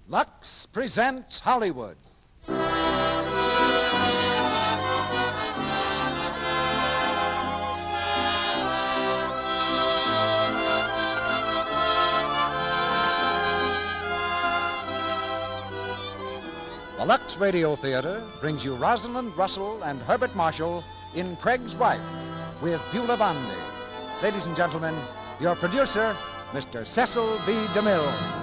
Lux presents Hollywood. The Lux Radio Theater brings you Rosalind Russell and Herbert Marshall in Craig's Wife with Beulah Bondi. Ladies and gentlemen, your producer, Mr. Cecil B. DeMille.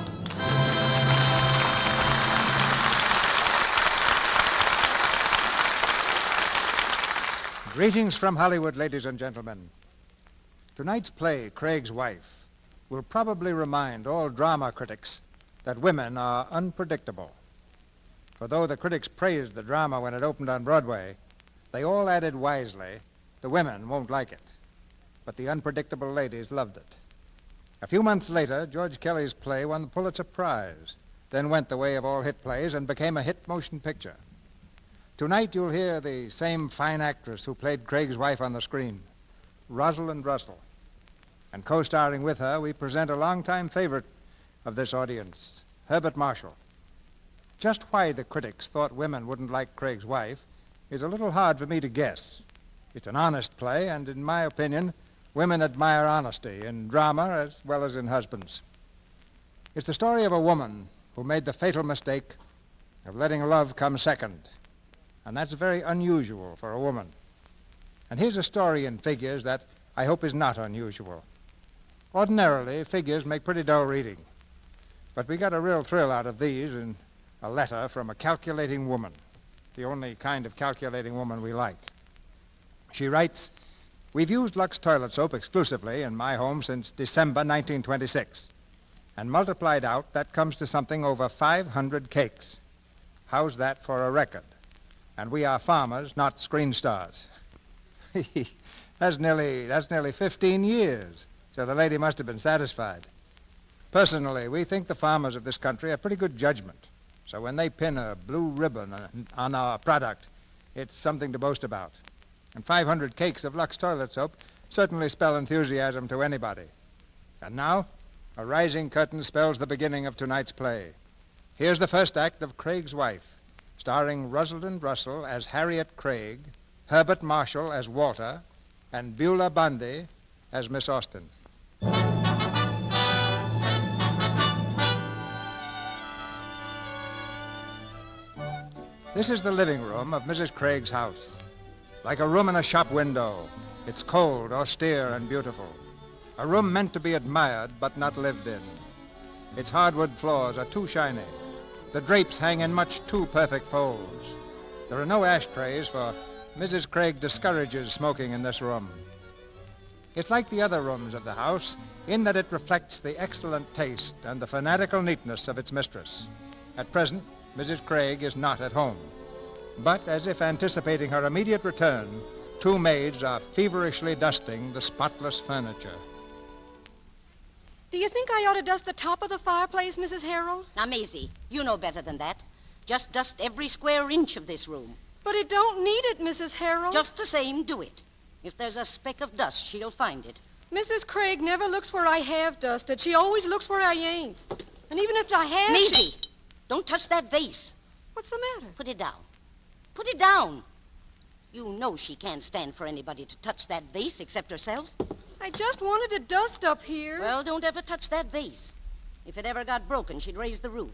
Greetings from Hollywood, ladies and gentlemen. Tonight's play, Craig's Wife, will probably remind all drama critics that women are unpredictable. For though the critics praised the drama when it opened on Broadway, they all added wisely, the women won't like it. But the unpredictable ladies loved it. A few months later, George Kelly's play won the Pulitzer Prize, then went the way of all hit plays and became a hit motion picture. Tonight you'll hear the same fine actress who played Craig's wife on the screen, Rosalind Russell. And co-starring with her, we present a longtime favorite of this audience, Herbert Marshall. Just why the critics thought women wouldn't like Craig's Wife is a little hard for me to guess. It's an honest play, and in my opinion, women admire honesty in drama as well as in husbands. It's the story of a woman who made the fatal mistake of letting love come second. And that's very unusual for a woman. And here's a story in figures that I hope is not unusual. Ordinarily, figures make pretty dull reading. But we got a real thrill out of these in a letter from a calculating woman, the only kind of calculating woman we like. She writes, "We've used Lux toilet soap exclusively in my home since December 1926. And multiplied out, that comes to something over 500 cakes. How's that for a record? And we are farmers, not screen stars." That's nearly 15 years, so the lady must have been satisfied. Personally, we think the farmers of this country have pretty good judgment, so when they pin a blue ribbon on our product, it's something to boast about. And 500 cakes of Lux toilet soap certainly spell enthusiasm to anybody. And now, a rising curtain spells the beginning of tonight's play. Here's the first act of Craig's Wife, starring Rosalind Russell as Harriet Craig, Herbert Marshall as Walter, and Beulah Bondi as Miss Austen. This is the living room of Mrs. Craig's house. Like a room in a shop window, it's cold, austere, and beautiful. A room meant to be admired but not lived in. Its hardwood floors are too shiny. The drapes hang in much too perfect folds. There are no ashtrays, for Mrs. Craig discourages smoking in this room. It's like the other rooms of the house in that it reflects the excellent taste and the fanatical neatness of its mistress. At present, Mrs. Craig is not at home. But as if anticipating her immediate return, two maids are feverishly dusting the spotless furniture. Do you think I ought to dust the top of the fireplace, Mrs. Harold? Now, Maisie, you know better than that. Just dust every square inch of this room. But it don't need it, Mrs. Harold. Just the same, do it. If there's a speck of dust, she'll find it. Mrs. Craig never looks where I have dusted. She always looks where I ain't. And even if I have... Maisie, don't touch that vase. What's the matter? Put it down. Put it down. You know she can't stand for anybody to touch that vase except herself. I just wanted to dust up here. Well, don't ever touch that vase. If it ever got broken, she'd raise the roof.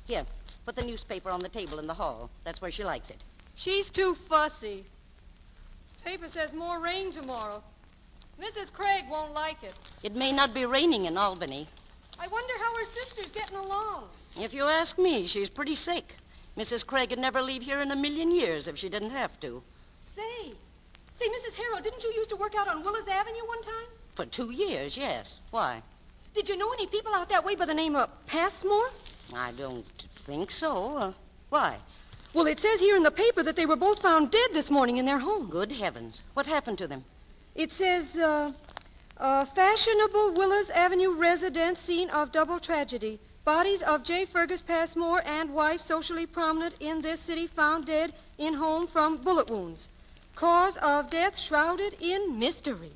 Here, put the newspaper on the table in the hall. That's where she likes it. She's too fussy. Paper says more rain tomorrow. Mrs. Craig won't like it. It may not be raining in Albany. I wonder how her sister's getting along. If you ask me, she's pretty sick. Mrs. Craig would never leave here in a million years if she didn't have to. Say, Mrs. Harold, didn't you used to work out on Willis Avenue one time? For 2 years, yes. Why? Did you know any people out that way by the name of Passmore? I don't think so. Why? Well, it says here in the paper that they were both found dead this morning in their home. Good heavens. What happened to them? It says, fashionable Willis Avenue residence scene of double tragedy. Bodies of J. Fergus Passmore and wife socially prominent in this city found dead in home from bullet wounds. Cause of death shrouded in mystery.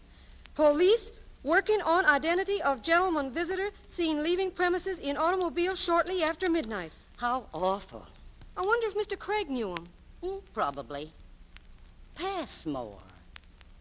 Police working on identity of gentleman visitor seen leaving premises in automobile shortly after midnight. How awful. I wonder if Mr. Craig knew him. Probably. Passmore.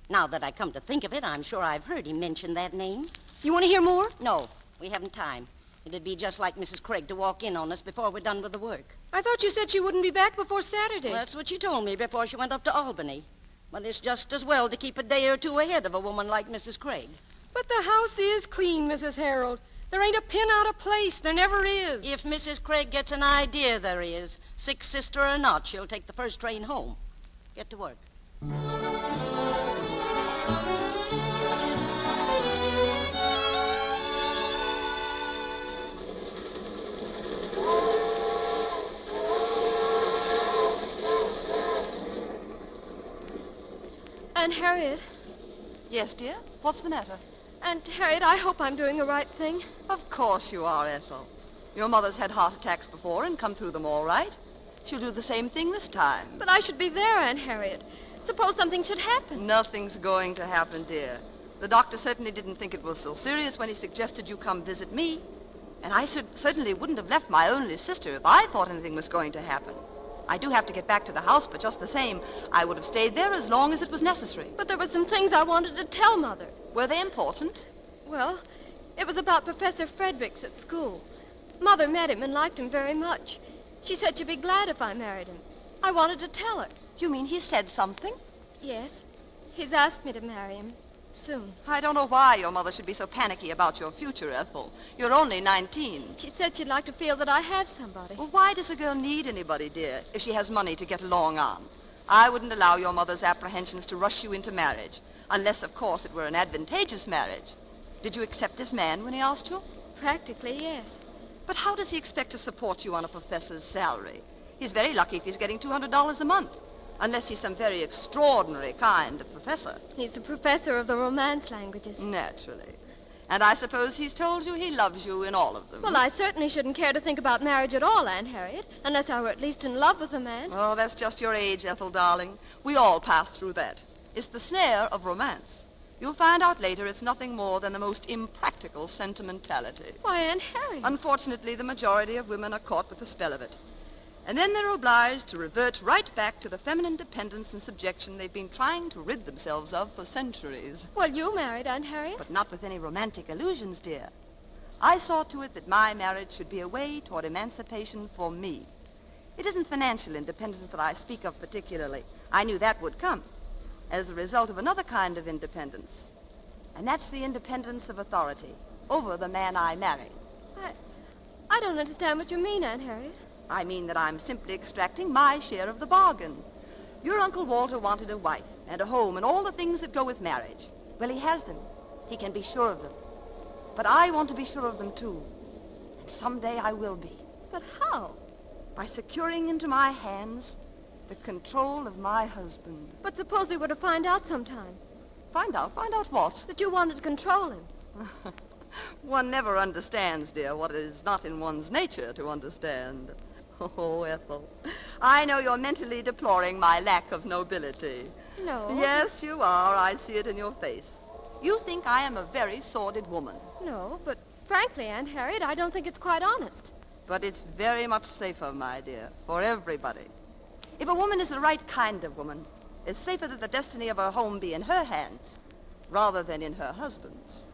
Now that I come to think of it, I'm sure I've heard him mention that name. You want to hear more? No, we haven't time. It'd be just like Mrs. Craig to walk in on us before we're done with the work. I thought you said she wouldn't be back before Saturday. Well, that's what she told me before she went up to Albany. But it's just as well to keep a day or two ahead of a woman like Mrs. Craig. But the house is clean, Mrs. Harold. There ain't a pin out of place. There never is. If Mrs. Craig gets an idea there is, sick sister or not, she'll take the first train home. Get to work. Aunt Harriet. Yes, dear? What's the matter? Aunt Harriet, I hope I'm doing the right thing. Of course you are, Ethel. Your mother's had heart attacks before and come through them all right. She'll do the same thing this time. But I should be there, Aunt Harriet. Suppose something should happen. Nothing's going to happen, dear. The doctor certainly didn't think it was so serious when he suggested you come visit me. And I certainly wouldn't have left my only sister if I thought anything was going to happen. I do have to get back to the house, but just the same, I would have stayed there as long as it was necessary. But there were some things I wanted to tell Mother. Were they important? Well, it was about Professor Fredericks at school. Mother met him and liked him very much. She said she'd be glad if I married him. I wanted to tell her. You mean he said something? Yes. He's asked me to marry him. Soon. I don't know why your mother should be so panicky about your future, Ethel. You're only 19. She said she'd like to feel that I have somebody. Well, why does a girl need anybody, dear, if she has money to get along on? I wouldn't allow your mother's apprehensions to rush you into marriage, unless, of course, it were an advantageous marriage. Did you accept this man when he asked you? Practically, yes. But how does he expect to support you on a professor's salary? He's very lucky if he's getting $200 a month, unless he's some very extraordinary kind of professor. He's the professor of the Romance languages. Naturally. And I suppose he's told you he loves you in all of them. Well, I certainly shouldn't care to think about marriage at all, Aunt Harriet, unless I were at least in love with a man. Oh, that's just your age, Ethel, darling. We all pass through that. It's the snare of romance. You'll find out later it's nothing more than the most impractical sentimentality. Why, Aunt Harriet. Unfortunately, the majority of women are caught with the spell of it. And then they're obliged to revert right back to the feminine dependence and subjection they've been trying to rid themselves of for centuries. Well, you married, Aunt Harriet. But not with any romantic illusions, dear. I saw to it that my marriage should be a way toward emancipation for me. It isn't financial independence that I speak of particularly. I knew that would come as a result of another kind of independence. And that's the independence of authority over the man I marry. I don't understand what you mean, Aunt Harriet. I mean that I'm simply extracting my share of the bargain. Your Uncle Walter wanted a wife and a home and all the things that go with marriage. Well, he has them. He can be sure of them. But I want to be sure of them, too. And someday I will be. But how? By securing into my hands the control of my husband. But suppose we were to find out sometime. Find out what? That you wanted to control him. One never understands, dear, what is not in one's nature to understand. Oh, Ethel, I know you're mentally deploring my lack of nobility. No. Yes, you are. I see it in your face. You think I am a very sordid woman. No, but frankly, Aunt Harriet, I don't think it's quite honest. But it's very much safer, my dear, for everybody. If a woman is the right kind of woman, it's safer that the destiny of her home be in her hands rather than in her husband's.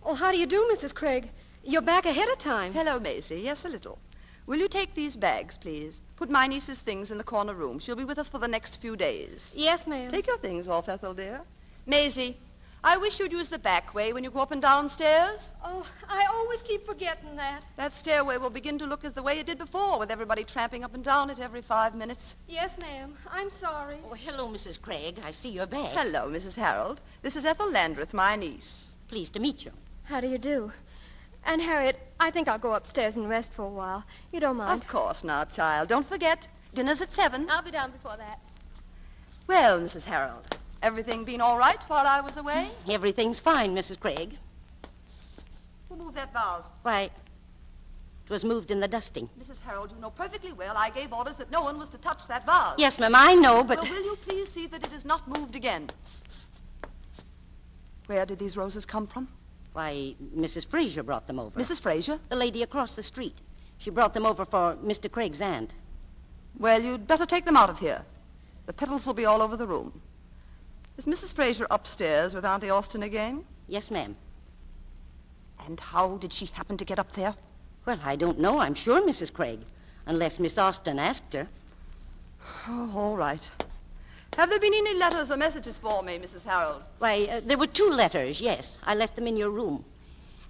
Oh, how do you do, Mrs. Craig? You're back ahead of time. Hello, Maisie. Yes, a little. Will you take these bags, please? Put my niece's things in the corner room. She'll be with us for the next few days. Yes, ma'am. Take your things off, Ethel, dear. Maisie, I wish you'd use the back way when you go up and down stairs. Oh, I always keep forgetting that. That stairway will begin to look as the way it did before, with everybody tramping up and down it every 5 minutes. Yes, ma'am. I'm sorry. Oh, hello, Mrs. Craig. I see you're back. Hello, Mrs. Harold. This is Ethel Landreth, my niece. Pleased to meet you. How do you do? Aunt Harriet, I think I'll go upstairs and rest for a while. You don't mind? Of course not, child. Don't forget, dinner's at 7. I'll be down before that. Well, Mrs. Harold, everything been all right while I was away? Everything's fine, Mrs. Craig. Who moved that vase? Why, It was moved in the dusting. Mrs. Harold, you know perfectly well I gave orders that no one was to touch that vase. Yes, ma'am, I know, but... Well, will you please see that it is not moved again? Where did these roses come from? Why, Mrs. Fraser brought them over. Mrs. Fraser? The lady across the street. She brought them over for Mr. Craig's aunt. Well, you'd better take them out of here. The petals will be all over the room. Is Mrs. Fraser upstairs with Auntie Austin again? Yes, ma'am. And how did she happen to get up there? Well, I don't know, I'm sure, Mrs. Craig. Unless Miss Austin asked her. Oh, all right. Have there been any letters or messages for me, Mrs. Harold? Why, there were 2 letters, yes. I left them in your room.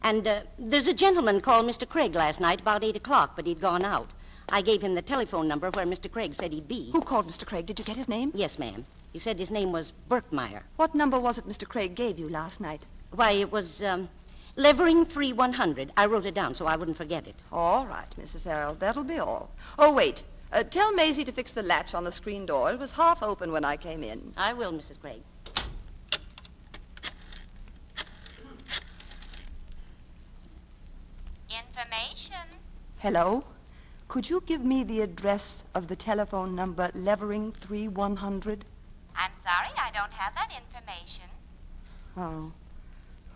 And there's a gentleman called Mr. Craig last night about 8 o'clock, but he'd gone out. I gave him the telephone number where Mr. Craig said he'd be. Who called Mr. Craig? Did you get his name? Yes, ma'am. He said his name was Berkmeyer. What number was it Mr. Craig gave you last night? Why, it was Levering 3100. I wrote it down so I wouldn't forget it. All right, Mrs. Harold, that'll be all. Oh, wait. Tell Maisie to fix the latch on the screen door. It was half open when I came in. I will, Mrs. Craig. Information. Hello? Could you give me the address of the telephone number Levering 3100? I'm sorry, I don't have that information. Oh.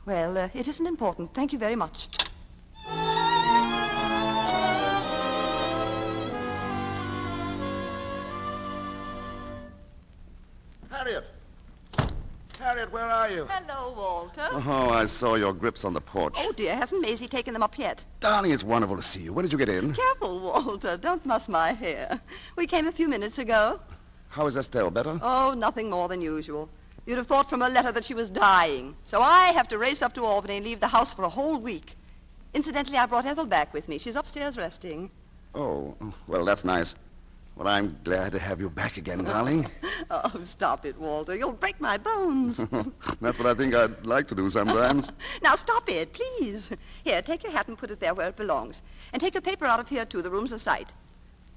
Well, it isn't important. Thank you very much. Harriet! Harriet, where are you? Hello, Walter. Oh, I saw your grips on the porch. Oh, dear, hasn't Maisie taken them up yet? Darling, it's wonderful to see you. When did you get in? Careful, Walter. Don't muss my hair. We came a few minutes ago. How is Estelle? Better? Oh, nothing more than usual. You'd have thought from her letter that she was dying. So I have to race up to Albany and leave the house for a whole week. Incidentally, I brought Ethel back with me. She's upstairs resting. Oh, well, that's nice. Well, I'm glad to have you back again, darling. Oh, stop it, Walter. You'll break my bones. That's what I think I'd like to do sometimes. Now, stop it, please. Here, take your hat and put it there where it belongs. And take your paper out of here, too. The room's a sight.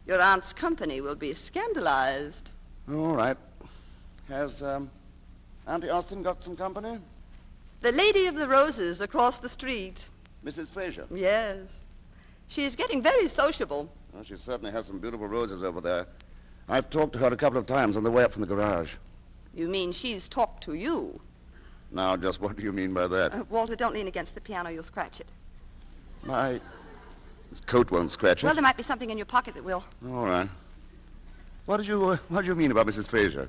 Your aunt's company will be scandalized. All right. Has, Auntie Austin got some company? The lady of the roses across the street. Mrs. Fraser? Yes. She's getting very sociable. Well, she certainly has some beautiful roses over there. I've talked to her a couple of times on the way up from the garage. You mean she's talked to you? Now, just what do you mean by that? Walter, don't lean against the piano. You'll scratch it. His coat won't scratch it. Well, there might be something in your pocket that will. All right. What do you mean about Mrs. Fraser?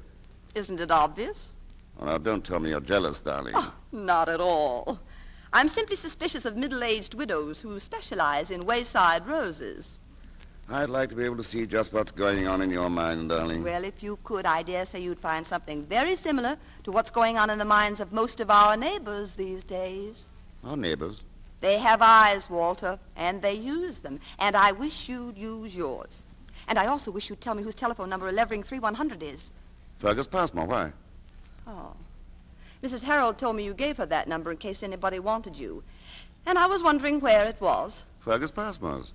Isn't it obvious? Oh, now, don't tell me you're jealous, darling. Oh, not at all. I'm simply suspicious of middle-aged widows who specialize in wayside roses. I'd like to be able to see just what's going on in your mind, darling. Well, if you could, I dare say you'd find something very similar to what's going on in the minds of most of our neighbors these days. Our neighbors? They have eyes, Walter, and they use them. And I wish you'd use yours. And I also wish you'd tell me whose telephone number Levering 3100 is. Fergus Passmore, why? Oh. Mrs. Harold told me you gave her that number in case anybody wanted you. And I was wondering where it was. Fergus Passmore's.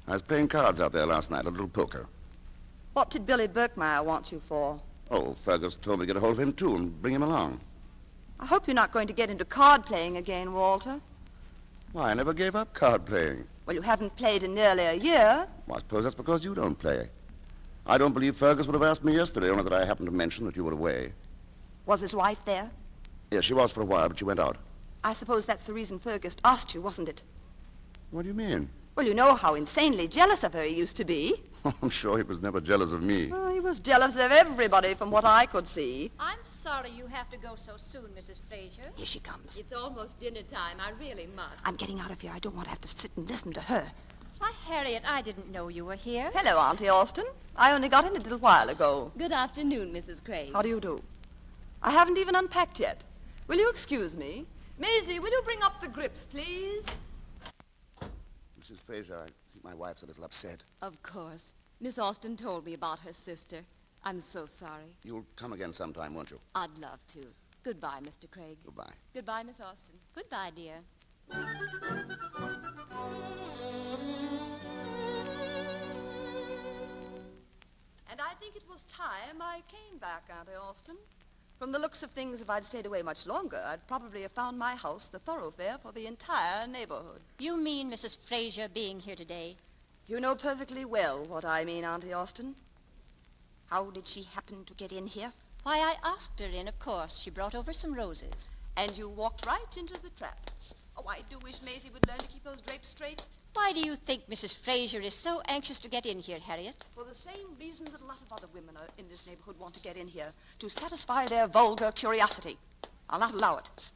I was playing cards out there last night, a little poker. What did Billy Berkmeyer want you for? Oh, Fergus told me to get a hold of him, too, and bring him along. I hope you're not going to get into card playing again, Walter. Why, I never gave up card playing. Well, you haven't played in nearly a year. Well, I suppose that's because you don't play. I don't believe Fergus would have asked me yesterday, only that I happened to mention that you were away. Was his wife there? Yes, she was for a while, but she went out. I suppose that's the reason Fergus asked you, wasn't it? What do you mean? Well, you know how insanely jealous of her he used to be. I'm sure he was never jealous of me. Oh, he was jealous of everybody from what I could see. I'm sorry you have to go so soon, Mrs. Fraser. Here she comes. It's almost dinner time. I really must. I'm getting out of here. I don't want to have to sit and listen to her. Why, Harriet, I didn't know you were here. Hello, Auntie Austin. I only got in a little while ago. Good afternoon, Mrs. Craig. How do you do? I haven't even unpacked yet. Will you excuse me? Maisie, will you bring up the grips, please? Mrs. Fraser, I think my wife's a little upset. Of course. Miss Austin told me about her sister. I'm so sorry. You'll come again sometime, won't you? I'd love to. Goodbye, Mr. Craig. Goodbye. Goodbye, Miss Austin. Goodbye, dear. And I think it was time I came back, Auntie Austin. From the looks of things, if I'd stayed away much longer, I'd probably have found my house the thoroughfare for the entire neighborhood. You mean Mrs. Fraser being here today? You know perfectly well what I mean, Auntie Austen. How did she happen to get in here? Why, I asked her in, of course. She brought over some roses. And you walked right into the trap. Oh, I do wish Maisie would learn to keep those drapes straight. Why do you think Mrs. Fraser is so anxious to get in here, Harriet? For the same reason that a lot of other women in this neighborhood want to get in here, to satisfy their vulgar curiosity. I'll not allow it.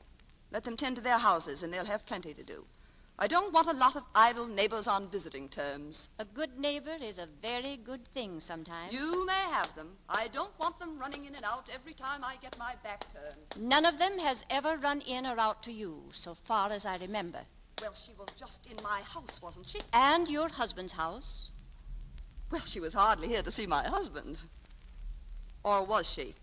Let them tend to their houses, and they'll have plenty to do. I don't want a lot of idle neighbors on visiting terms. A good neighbor is a very good thing sometimes. You may have them. I don't want them running in and out every time I get my back turned. None of them has ever run in or out to you, so far as I remember. Well, she was just in my house, wasn't she? And your husband's house? Well, she was hardly here to see my husband. Or was she?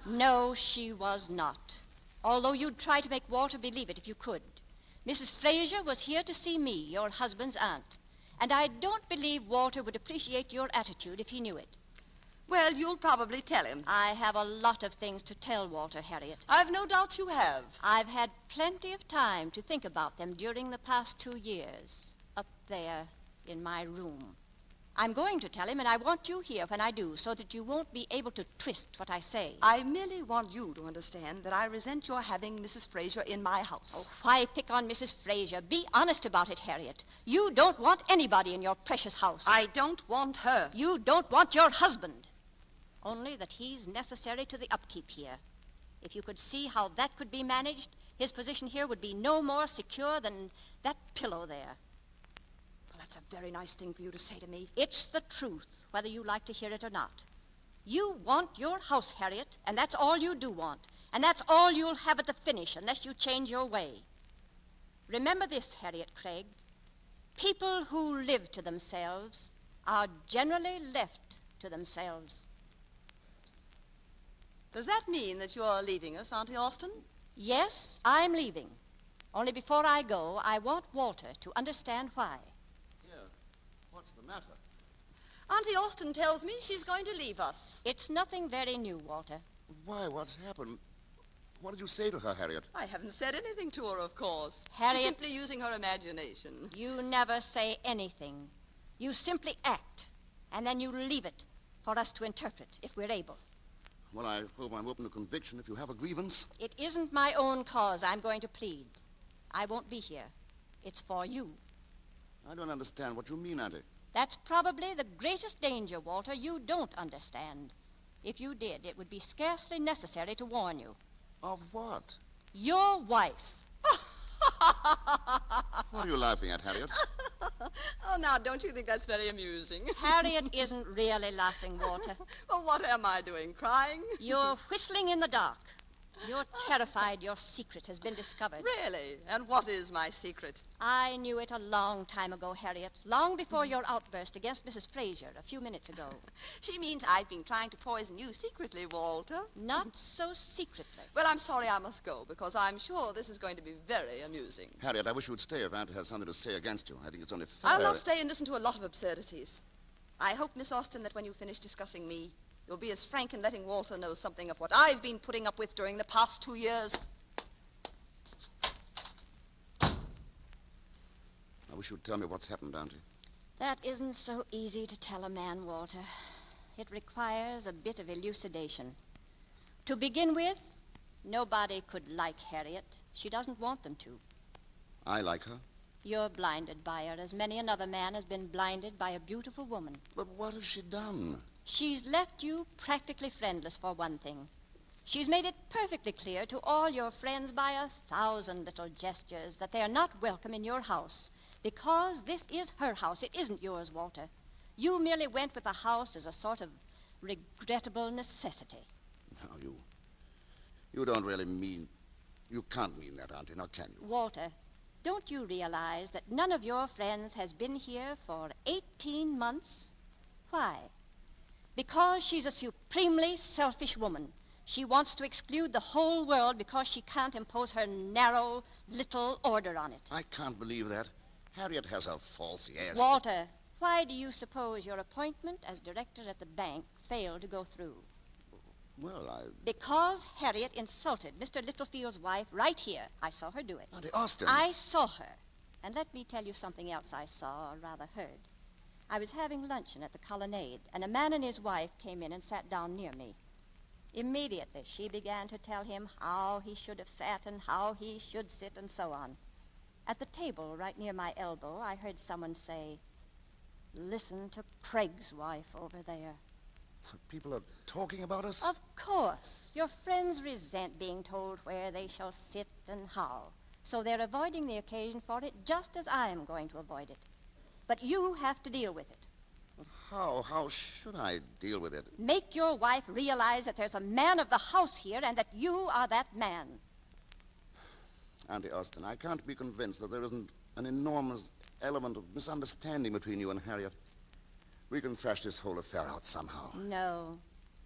No, she was not. Although you'd try to make Walter believe it if you could. Mrs. Fraser was here to see me, your husband's aunt. And I don't believe Walter would appreciate your attitude if he knew it. Well, you'll probably tell him. I have a lot of things to tell Walter, Harriet. I've no doubt you have. I've had plenty of time to think about them during the past 2 years, up there in my room. I'm going to tell him, and I want you here when I do, so that you won't be able to twist what I say. I merely want you to understand that I resent your having Mrs. Fraser in my house. Oh, why pick on Mrs. Fraser? Be honest about it, Harriet. You don't want anybody in your precious house. I don't want her. You don't want your husband. Only that he's necessary to the upkeep here. If you could see how that could be managed, his position here would be no more secure than that pillow there. Well, that's a very nice thing for you to say to me. It's the truth, whether you like to hear it or not. You want your house, Harriet, and that's all you do want. And that's all you'll have at the finish unless you change your way. Remember this, Harriet Craig. People who live to themselves are generally left to themselves. Does that mean that you're leaving us, Auntie Austen? Yes, I'm leaving. Only before I go, I want Walter to understand why. Yeah, what's the matter? Auntie Austen tells me she's going to leave us. It's nothing very new, Walter. Why, what's happened? What did you say to her, Harriet? I haven't said anything to her, of course. Harriet- She's simply using her imagination. You never say anything. You simply act, and then you leave it for us to interpret, if we're able. Well, I hope I'm open to conviction if you have a grievance. It isn't my own cause I'm going to plead. I won't be here. It's for you. I don't understand what you mean, Auntie. That's probably the greatest danger, Walter. You don't understand. If you did, it would be scarcely necessary to warn you. Of what? Your wife. What are you laughing at, Harriet? Oh, now, don't you think that's very amusing? Harriet isn't really laughing, Walter. Well, what am I doing, crying? You're whistling in the dark. You're terrified your secret has been discovered. Really? And what is my secret? I knew it a long time ago, Harriet. Long before your outburst against Mrs. Fraser a few minutes ago. She means I've been trying to poison you secretly, Walter. Not so secretly. Well, I'm sorry I must go, because I'm sure this is going to be very amusing. Harriet, I wish you would stay if Auntie has something to say against you. I think it's only fair. I'll not stay and listen to a lot of absurdities. I hope, Miss Austen, that when you finish discussing me, you'll be as frank in letting Walter know something of what I've been putting up with during the past 2 years. I wish you'd tell me what's happened, Auntie. That isn't so easy to tell a man, Walter. It requires a bit of elucidation. To begin with, nobody could like Harriet. She doesn't want them to. I like her. You're blinded by her, as many another man has been blinded by a beautiful woman. But what has she done? She's left you practically friendless, for one thing. She's made it perfectly clear to all your friends by 1,000 little gestures that they are not welcome in your house, because this is her house. It isn't yours, Walter. You merely went with the house as a sort of regrettable necessity. Now, you don't really mean... You can't mean that, Auntie, now can you? Walter, don't you realize that none of your friends has been here for 18 months? Why? Because she's a supremely selfish woman. She wants to exclude the whole world because she can't impose her narrow little order on it. I can't believe that. Harriet has her faults, yes. Walter, why do you suppose your appointment as director at the bank failed to go through? Well, Because Harriet insulted Mr. Littlefield's wife right here. I saw her do it. Auntie Austin. I saw her. And let me tell you something else I saw, or rather heard. I was having luncheon at the Colonnade, and a man and his wife came in and sat down near me. Immediately, she began to tell him how he should have sat and how he should sit and so on. At the table right near my elbow, I heard someone say, "Listen to Craig's wife over there." People are talking about us? Of course. Your friends resent being told where they shall sit and how. So they're avoiding the occasion for it just as I am going to avoid it. But you have to deal with it. But how? How should I deal with it? Make your wife realize that there's a man of the house here and that you are that man. Auntie Austin, I can't be convinced that there isn't an enormous element of misunderstanding between you and Harriet. We can thrash this whole affair out somehow. No.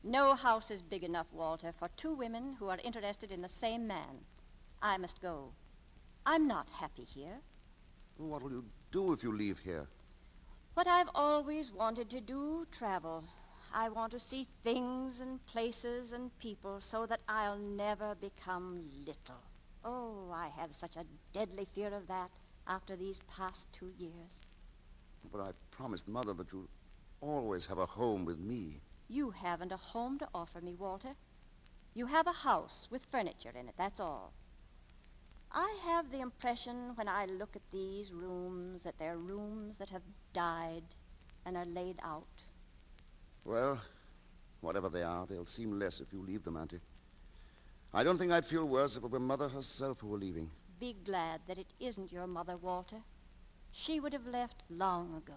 No house is big enough, Walter, for two women who are interested in the same man. I must go. I'm not happy here. What will you do if you leave here? What I've always wanted to do, travel. I want to see things and places and people so that I'll never become little. Oh, I have such a deadly fear of that after these past 2 years. But I promised Mother that you'd always have a home with me. You haven't a home to offer me, Walter. You have a house with furniture in it, that's all. I have the impression when I look at these rooms that they're rooms that have died and are laid out. Well, whatever they are, they'll seem less if you leave them, Auntie. I don't think I'd feel worse if it were Mother herself who were leaving. Be glad that it isn't your mother, Walter. She would have left long ago.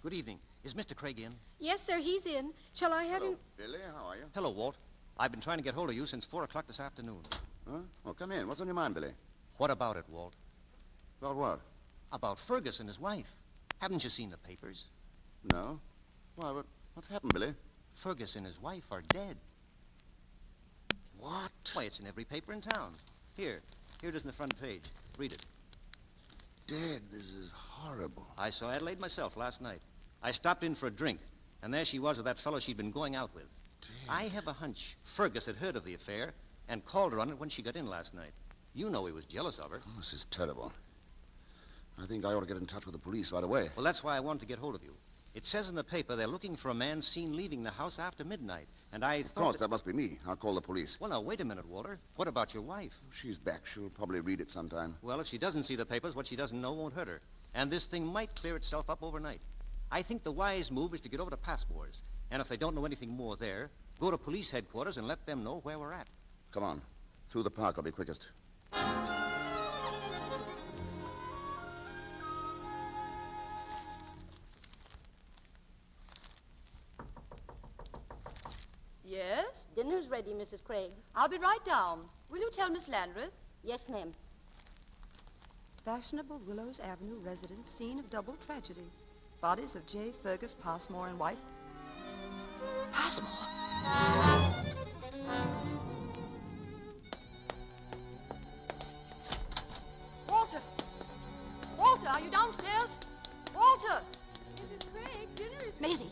Good evening. Is Mr. Craig in? Yes, sir, he's in. Shall I have him? Billy, how are you? Hello, Walt. I've been trying to get hold of you since 4 o'clock this afternoon. Huh? Well, come in. What's on your mind, Billy? What about it, Walt? About what? About Fergus and his wife. Haven't you seen the papers? No. Why, what's happened, Billy? Fergus and his wife are dead. What? Why, it's in every paper in town. Here it is in the front page. Read it. Dead. This is horrible. I saw Adelaide myself last night. I stopped in for a drink, and there she was with that fellow she'd been going out with. Dead. I have a hunch Fergus had heard of the affair and called her on it when she got in last night. You know he was jealous of her. Oh, this is terrible. I think I ought to get in touch with the police right away. Well, that's why I wanted to get hold of you. It says in the paper they're looking for a man seen leaving the house after midnight, and I thought... Of course, that must be me. I'll call the police. Well, now, wait a minute, Walter. What about your wife? She's back. She'll probably read it sometime. Well, if she doesn't see the papers, what she doesn't know won't hurt her. And this thing might clear itself up overnight. I think the wise move is to get over to Passmore's. And if they don't know anything more there, go to police headquarters and let them know where we're at. Come on. Through the park will be quickest. Yes? Dinner's ready, Mrs. Craig. I'll be right down. Will you tell Miss Landreth? Yes, ma'am. Fashionable Willows Avenue residence, scene of double tragedy. Bodies of J. Fergus Passmore and wife. Passmore? Walter! Walter, are you downstairs? Walter! Mrs. Craig, dinner is... Maisie,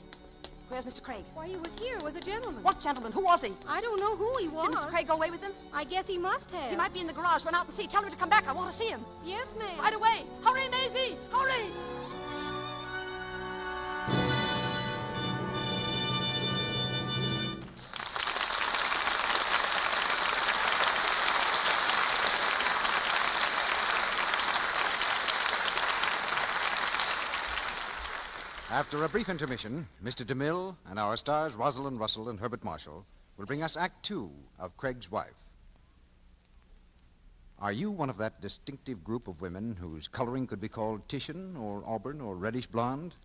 where's Mr. Craig? Why, he was here with a gentleman. What gentleman? Who was he? I don't know who he was. Did Mr. Craig go away with him? I guess he must have. He might be in the garage. Run out and see. Tell him to come back. I want to see him. Yes, ma'am. Right away. Hurry, Maisie! Hurry! After a brief intermission, Mr. DeMille and our stars Rosalind Russell and Herbert Marshall will bring us Act 2 of Craig's Wife. Are you one of that distinctive group of women whose coloring could be called Titian or auburn or reddish blonde?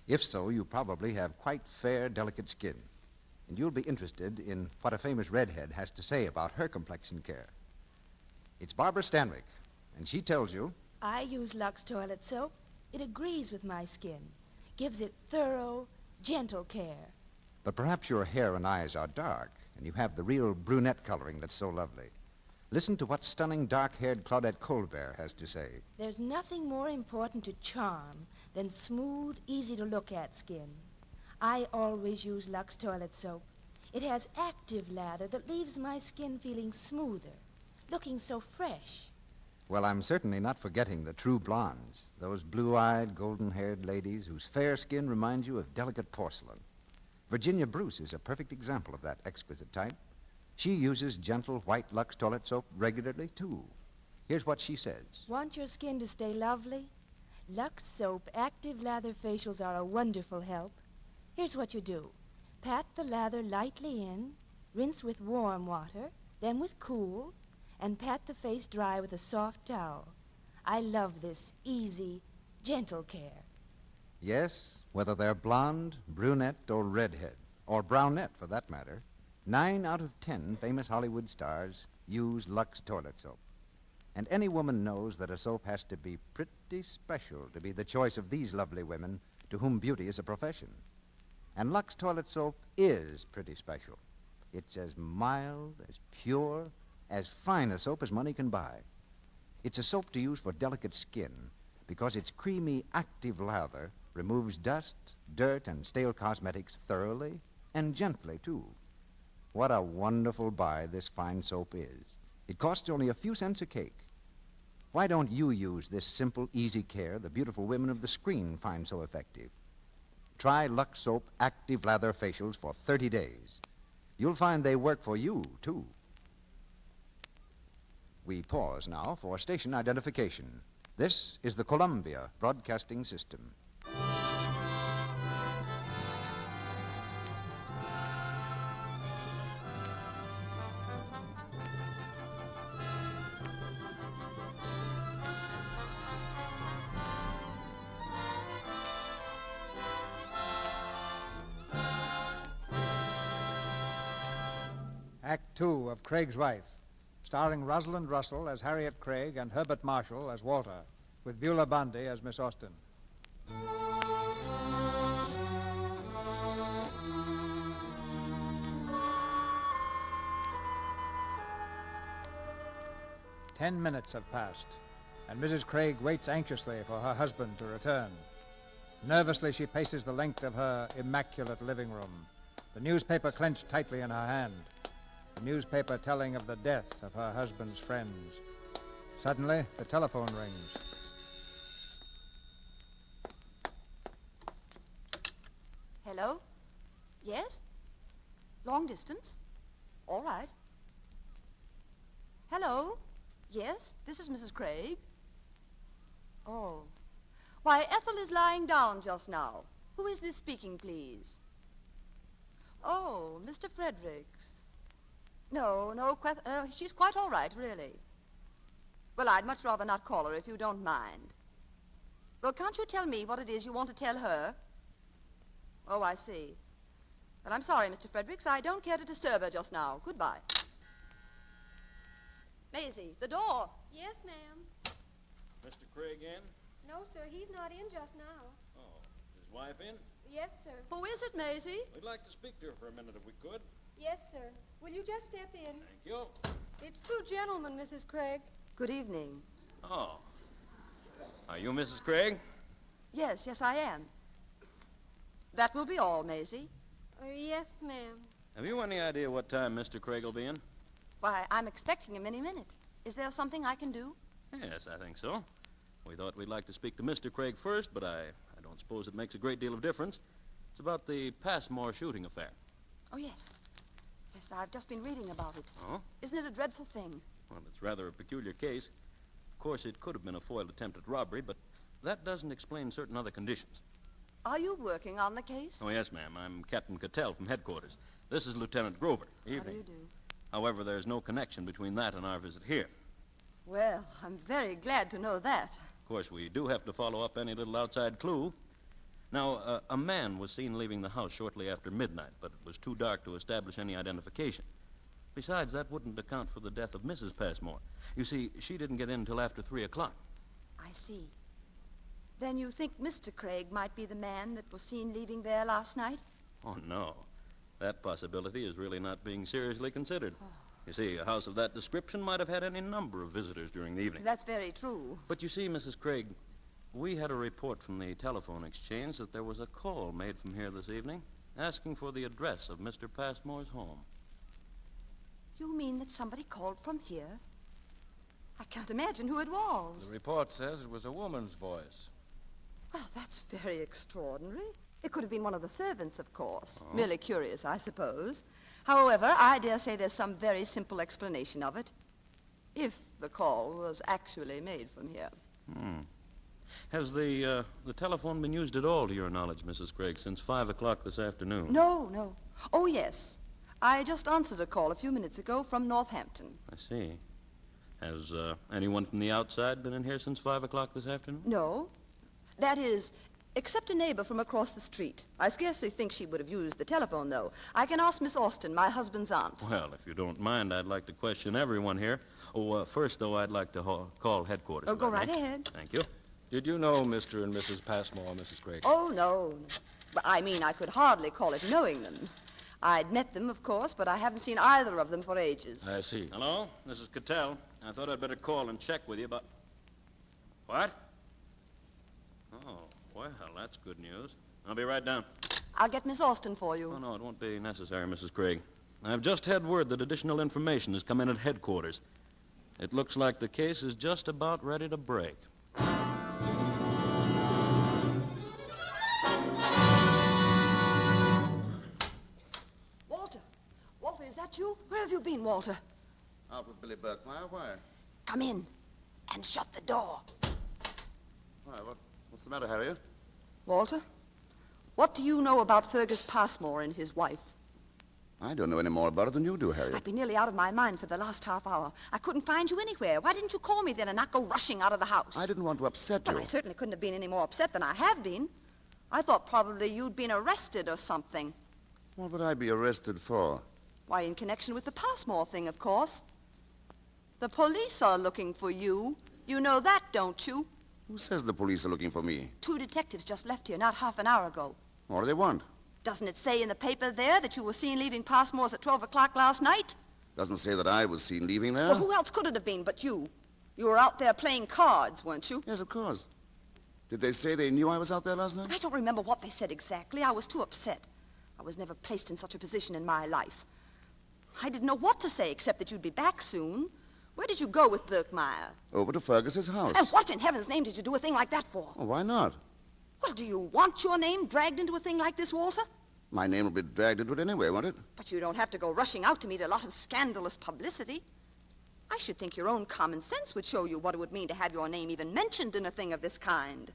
If so, you probably have quite fair, delicate skin, and you'll be interested in what a famous redhead has to say about her complexion care. It's Barbara Stanwyck, and she tells you... I use Lux toilet soap. It agrees with my skin. Gives it thorough, gentle care. But perhaps your hair and eyes are dark, and you have the real brunette coloring that's so lovely. Listen to what stunning dark-haired Claudette Colbert has to say. There's nothing more important to charm than smooth, easy-to-look-at skin. I always use Lux toilet soap. It has active lather that leaves my skin feeling smoother, looking so fresh. Well, I'm certainly not forgetting the true blondes, those blue-eyed, golden-haired ladies whose fair skin reminds you of delicate porcelain. Virginia Bruce is a perfect example of that exquisite type. She uses gentle white Lux toilet soap regularly, too. Here's what she says. Want your skin to stay lovely? Lux soap active lather facials are a wonderful help. Here's what you do. Pat the lather lightly in, rinse with warm water, then with cool, and pat the face dry with a soft towel. I love this easy, gentle care. Yes, whether they're blonde, brunette, or redhead, or brunette for that matter, 9 out of 10 famous Hollywood stars use Lux toilet soap. And any woman knows that a soap has to be pretty special to be the choice of these lovely women to whom beauty is a profession. And Lux toilet soap is pretty special. It's as mild, as pure, as fine a soap as money can buy. It's a soap to use for delicate skin because its creamy, active lather removes dust, dirt, and stale cosmetics thoroughly and gently, too. What a wonderful buy this fine soap is. It costs only a few cents a cake. Why don't you use this simple, easy care the beautiful women of the screen find so effective? Try Lux Soap Active Lather Facials for 30 days. You'll find they work for you, too. We pause now for station identification. This is the Columbia Broadcasting System. Act 2 of Craig's Wife, starring Rosalind Russell as Harriet Craig and Herbert Marshall as Walter, with Beulah Bondi as Miss Austen. 10 minutes have passed, and Mrs. Craig waits anxiously for her husband to return. Nervously, she paces the length of her immaculate living room, the newspaper clenched tightly in her hand. The newspaper telling of the death of her husband's friends. Suddenly, the telephone rings. Hello? Yes? Long distance? All right. Hello? Yes, this is Mrs. Craig. Oh. Why, Ethel is lying down just now. Who is this speaking, please? Oh, Mr. Fredericks. No, she's quite all right, really. Well, I'd much rather not call her if you don't mind. Well, can't you tell me what it is you want to tell her? Oh, I see. Well, I'm sorry, Mr. Fredericks. I don't care to disturb her just now. Goodbye. Maisie, the door. Yes, ma'am. Mr. Craig in? No, sir, he's not in just now. Oh, is his wife in? Yes, sir. Who is it, Maisie? We'd like to speak to her for a minute if we could. Yes, sir. Will you just step in? Thank you. It's 2 gentlemen, Mrs. Craig. Good evening. Oh. Are you Mrs. Craig? Yes, I am. That will be all, Maisie. Yes, ma'am. Have you any idea what time Mr. Craig will be in? Why, I'm expecting him any minute. Is there something I can do? Yes, I think so. We thought we'd like to speak to Mr. Craig first, but I don't suppose it makes a great deal of difference. It's about the Passmore shooting affair. Oh, yes. Yes, I've just been reading about it. Oh? Isn't it a dreadful thing? Well, it's rather a peculiar case. Of course, it could have been a foiled attempt at robbery, but that doesn't explain certain other conditions. Are you working on the case? Oh, yes, ma'am. I'm Captain Cattell from headquarters. This is Lieutenant Grover. Evening. How do you do? However, there's no connection between that and our visit here. Well, I'm very glad to know that. Of course, we do have to follow up any little outside clue. Now, a man was seen leaving the house shortly after midnight, but it was too dark to establish any identification. Besides, that wouldn't account for the death of Mrs. Passmore. You see, she didn't get in until after 3 o'clock. I see. Then you think Mr. Craig might be the man that was seen leaving there last night? Oh, no. That possibility is really not being seriously considered. You see, a house of that description might have had any number of visitors during the evening. That's very true. But you see, Mrs. Craig, we had a report from the telephone exchange that there was a call made from here this evening asking for the address of Mr. Passmore's home. You mean that somebody called from here? I can't imagine who it was. The report says it was a woman's voice. Well, that's very extraordinary. It could have been one of the servants, of course. Oh. Merely curious, I suppose. However, I dare say there's some very simple explanation of it. If the call was actually made from here. Has the telephone been used at all, to your knowledge, Mrs. Craig, since 5 o'clock this afternoon? No. Oh, yes. I just answered a call a few minutes ago from Northampton. I see. Has anyone from the outside been in here since 5 o'clock this afternoon? No. That is, except a neighbor from across the street. I scarcely think she would have used the telephone, though. I can ask Miss Austin, my husband's aunt. Well, if you don't mind, I'd like to question everyone here. First, though, I'd like to call headquarters. Oh, go right ahead. Thank you. Did you know Mr. and Mrs. Passmore, Mrs. Craig? Oh, no. But I mean, I could hardly call it knowing them. I'd met them, of course, but I haven't seen either of them for ages. I see. Hello? This is Cattell. I thought I'd better call and check with you about... What? Oh, well, that's good news. I'll be right down. I'll get Miss Austin for you. Oh, no, it won't be necessary, Mrs. Craig. I've just had word that additional information has come in at headquarters. It looks like the case is just about ready to break. Walter, is that you? Where have you been, Walter? Out with Billy Birkmeyer. Why? Come in and shut the door. Why, what's the matter, Harriet? Walter, what do you know about Fergus Passmore and his wife? I don't know any more about it than you do, Harriet. I've been nearly out of my mind for the last half hour. I couldn't find you anywhere. Why didn't you call me then and not go rushing out of the house? I didn't want to upset you. Well, I certainly couldn't have been any more upset than I have been. I thought probably you'd been arrested or something. What would I be arrested for? Why, in connection with the Passmore thing, of course. The police are looking for you. You know that, don't you? Who says the police are looking for me? 2 detectives just left here not half an hour ago. What do they want? Doesn't it say in the paper there that you were seen leaving Passmore's at 12 o'clock last night? Doesn't say that I was seen leaving there. Well, who else could it have been but you? You were out there playing cards, weren't you? Yes, of course. Did they say they knew I was out there last night? I don't remember what they said exactly. I was too upset. I was never placed in such a position in my life. I didn't know what to say except that you'd be back soon. Where did you go with Birkmeyer? Over to Fergus's house. And what in heaven's name did you do a thing like that for? Oh, why not? Well, do you want your name dragged into a thing like this, Walter? My name will be dragged into it anyway, won't it? But you don't have to go rushing out to meet a lot of scandalous publicity. I should think your own common sense would show you what it would mean to have your name even mentioned in a thing of this kind.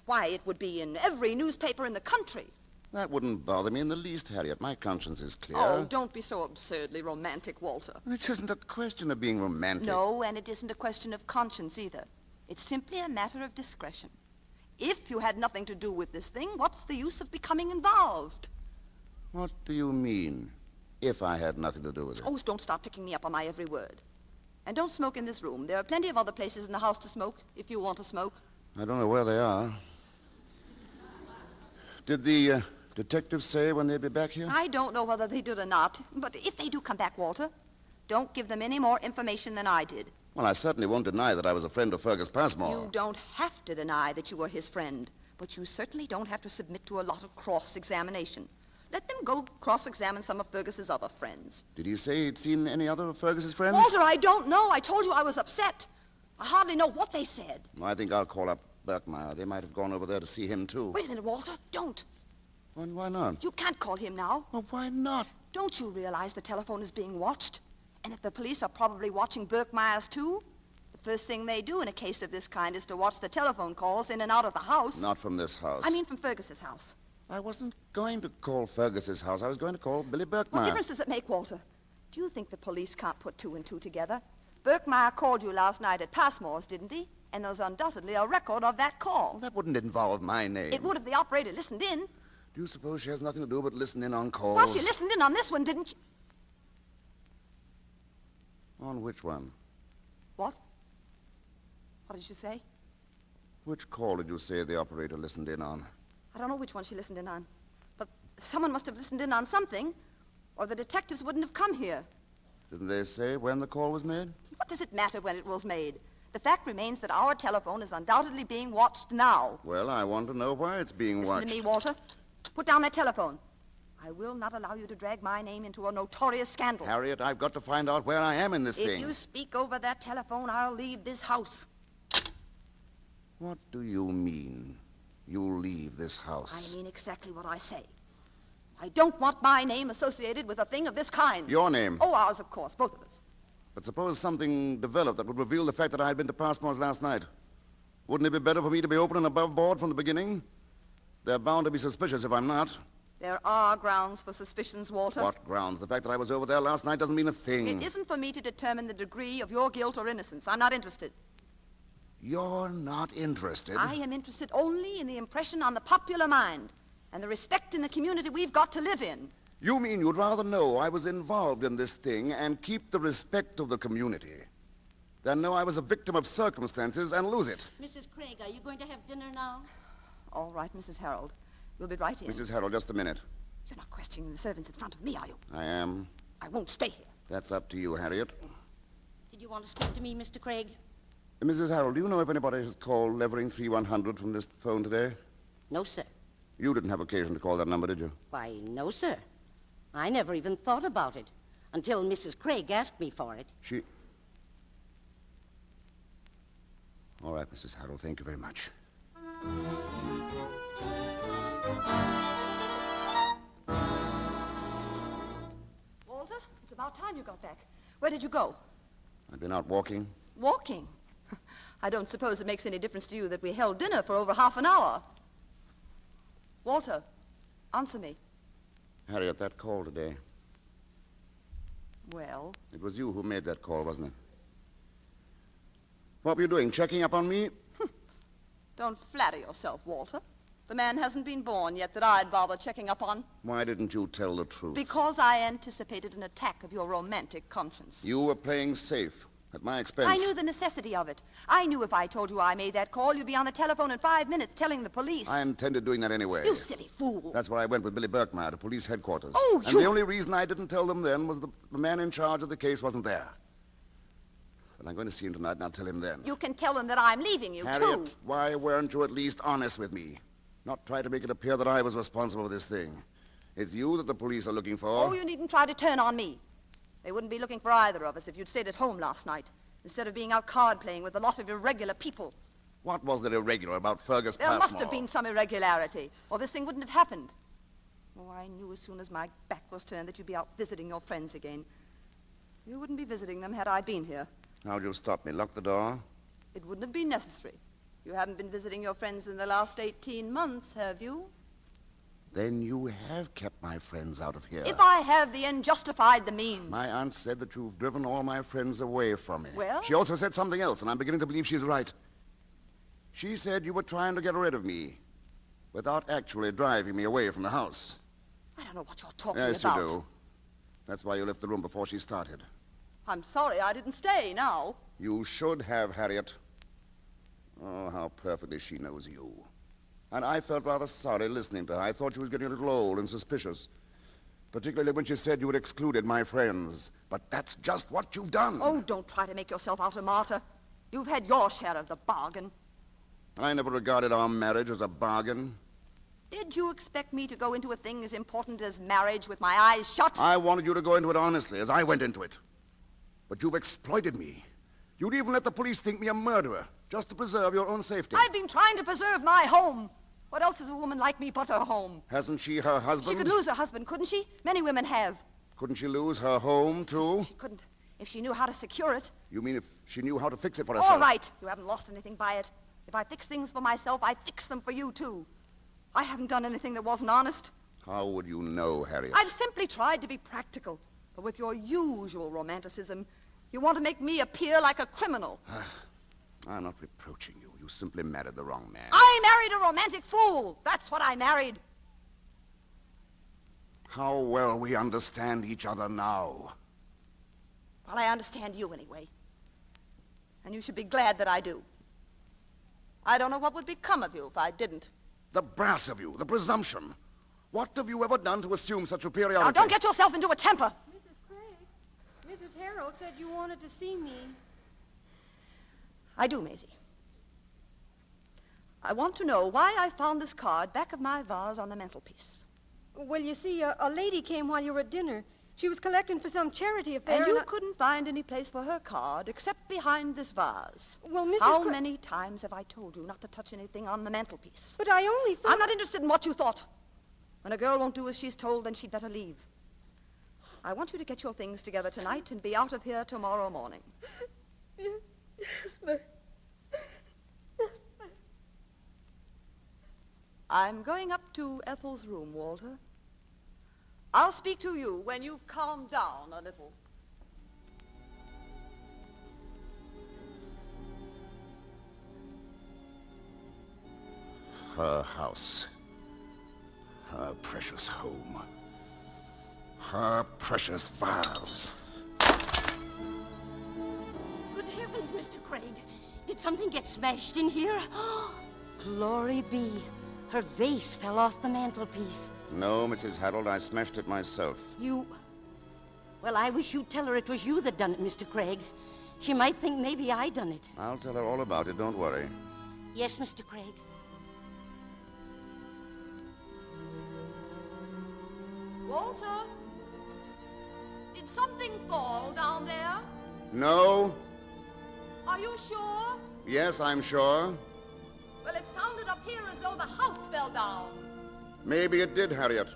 Why, it would be in every newspaper in the country. That wouldn't bother me in the least, Harriet. My conscience is clear. Oh, don't be so absurdly romantic, Walter. It isn't a question of being romantic. No, and it isn't a question of conscience either. It's simply a matter of discretion. If you had nothing to do with this thing, what's the use of becoming involved? What do you mean, if I had nothing to do with it? Oh, don't start picking me up on my every word. And don't smoke in this room. There are plenty of other places in the house to smoke, if you want to smoke. I don't know where they are. Did the detectives say when they'd be back here? I don't know whether they did or not, but if they do come back, Walter, don't give them any more information than I did. Well, I certainly won't deny that I was a friend of Fergus Passmore. You don't have to deny that you were his friend, but you certainly don't have to submit to a lot of cross-examination. Let them go cross-examine some of Fergus's other friends. Did he say he'd seen any other of Fergus's friends? Walter, I don't know. I told you I was upset. I hardly know what they said. Well, I think I'll call up Birkmeyer. They might have gone over there to see him, too. Wait a minute, Walter. Don't. Well, why not? You can't call him now. Well, why not? Don't you realize the telephone is being watched? And that the police are probably watching Birkmeyer's, too? The first thing they do in a case of this kind is to watch the telephone calls in and out of the house. Not from this house. I mean from Fergus's house. I wasn't going to call Fergus's house. I was going to call Billy Birkmeyer. What difference does it make, Walter? Do you think the police can't put 2 and 2 together? Birkmeyer called you last night at Passmore's, didn't he? And there's undoubtedly a record of that call. Well, that wouldn't involve my name. It would if the operator listened in. Do you suppose she has nothing to do but listen in on calls? Well, she listened in on this one, didn't she? On which one? What? What did you say? Which call did you say the operator listened in on? I don't know which one she listened in on. But someone must have listened in on something. or the detectives wouldn't have come here. Didn't they say when the call was made? What does it matter when it was made? The fact remains that our telephone is undoubtedly being watched now. Well, I want to know why it's being watched. Listen to me, Walter. Put down that telephone. I will not allow you to drag my name into a notorious scandal. Harriet, I've got to find out where I am in this thing. If you speak over that telephone, I'll leave this house. What do you mean, you'll leave this house? I mean exactly what I say. I don't want my name associated with a thing of this kind. Your name? Oh, ours, of course, both of us. But suppose something developed that would reveal the fact that I had been to Passmore's last night. Wouldn't it be better for me to be open and above board from the beginning? They're bound to be suspicious if I'm not. There are grounds for suspicions, Walter. What grounds? The fact that I was over there last night doesn't mean a thing. It isn't for me to determine the degree of your guilt or innocence. I'm not interested. You're not interested? I am interested only in the impression on the popular mind and the respect in the community we've got to live in. You mean you'd rather know I was involved in this thing and keep the respect of the community than know I was a victim of circumstances and lose it? Mrs. Craig, are you going to have dinner now? All right, Mrs. Harold. We'll be right in. Mrs. Harold, just a minute. You're not questioning the servants in front of me, are you? I am. I won't stay here. That's up to you, Harriet. Did you want to speak to me, Mr. Craig? Mrs. Harold, do you know if anybody has called Levering 3100 from this phone today? No, sir. You didn't have occasion to call that number, did you? Why, no, sir. I never even thought about it until Mrs. Craig asked me for it. She... All right, Mrs. Harold, thank you very much. Walter, it's about time you got back. Where did you go? I've been out walking. Walking? I don't suppose it makes any difference to you that we held dinner for over half an hour. Walter, answer me. Harriet, that call today. Well? It was you who made that call, wasn't it? What were you doing, checking up on me? Don't flatter yourself, Walter. The man hasn't been born yet that I'd bother checking up on. Why didn't you tell the truth? Because I anticipated an attack of your romantic conscience. You were playing safe, at my expense. I knew the necessity of it. I knew if I told you I made that call, you'd be on the telephone in 5 minutes telling the police. I intended doing that anyway. You silly fool. That's where I went with Billy Birkmeyer to police headquarters. Oh, And the only reason I didn't tell them then was the man in charge of the case wasn't there. But I'm going to see him tonight, and I'll tell him then. You can tell him that I'm leaving you, Harriet, too. why weren't you at least honest with me? Not try to make it appear that I was responsible for this thing. It's you that the police are looking for. Oh, you needn't try to turn on me. They wouldn't be looking for either of us if you'd stayed at home last night, instead of being out card-playing with a lot of irregular people. What was there irregular about Fergus There Passmore? must have been some irregularity, or this thing wouldn't have happened. Oh, I knew as soon as my back was turned that you'd be out visiting your friends again. You wouldn't be visiting them had I been here. How'd you stop me? Lock the door? It wouldn't have been necessary. You haven't been visiting your friends in the last 18 months, have you? Then you have kept my friends out of here. If I have, the end justified the means. My aunt said that you've driven all my friends away from me. Well? She also said something else, and I'm beginning to believe she's right. She said you were trying to get rid of me without actually driving me away from the house. I don't know what you're talking Yes, about. you do. That's why you left the room before she started. I'm sorry I didn't stay now. You should have, Harriet. Oh, how perfectly she knows you. And I felt rather sorry listening to her. I thought she was getting a little old and suspicious. Particularly when she said you had excluded my friends. But that's just what you've done. Oh, don't try to make yourself out a martyr. You've had your share of the bargain. I never regarded our marriage as a bargain. Did you expect me to go into a thing as important as marriage with my eyes shut? I wanted you to go into it honestly, as I went into it. But you've exploited me. You'd even let the police think me a murderer, just to preserve your own safety. I've been trying to preserve my home. What else is a woman like me but her home? Hasn't she her husband? She could lose her husband, couldn't she? Many women have. Couldn't she lose her home, too? She couldn't, if she knew how to secure it. You mean if she knew how to fix it for herself? All right. You haven't lost anything by it. If I fix things for myself, I fix them for you, too. I haven't done anything that wasn't honest. How would you know, Harriet? I've simply tried to be practical. But with your usual romanticism, you want to make me appear like a criminal. I'm not reproaching you. You simply married the wrong man. I married a romantic fool. That's what I married. How well we understand each other now. Well, I understand you anyway. And you should be glad that I do. I don't know what would become of you if I didn't. The brass of you, the presumption. What have you ever done to assume such superiority? Now, don't get yourself into a temper. Mrs. Craig, Mrs. Harold said you wanted to see me. I do, Maisie. I want to know why I found this card back of my vase on the mantelpiece. Well, you see, a lady came while you were at dinner. She was collecting for some charity affair. And you couldn't find any place for her card except behind this vase. Well, Mrs. How many times have I told you not to touch anything on the mantelpiece? But I only thought... I'm not interested in what you thought. When a girl won't do as she's told, then she'd better leave. I want you to get your things together tonight and be out of here tomorrow morning. Yes, ma'am. I'm going up to Ethel's room, Walter. I'll speak to you when you've calmed down a little. Her house. Her precious home. Her precious vase. Good heavens, Mr. Craig. Did something get smashed in here? Glory be. Her vase fell off the mantelpiece. No, Mrs. Harold, I smashed it myself. You... Well, I wish you'd tell her it was you that done it, Mr. Craig. She might think maybe I done it. I'll tell her all about it, don't worry. Yes, Mr. Craig. Walter, did something fall down there? No? Are you sure? Yes, I'm sure. Well, it sounded up here as though the house fell down. Maybe it did, Harriet.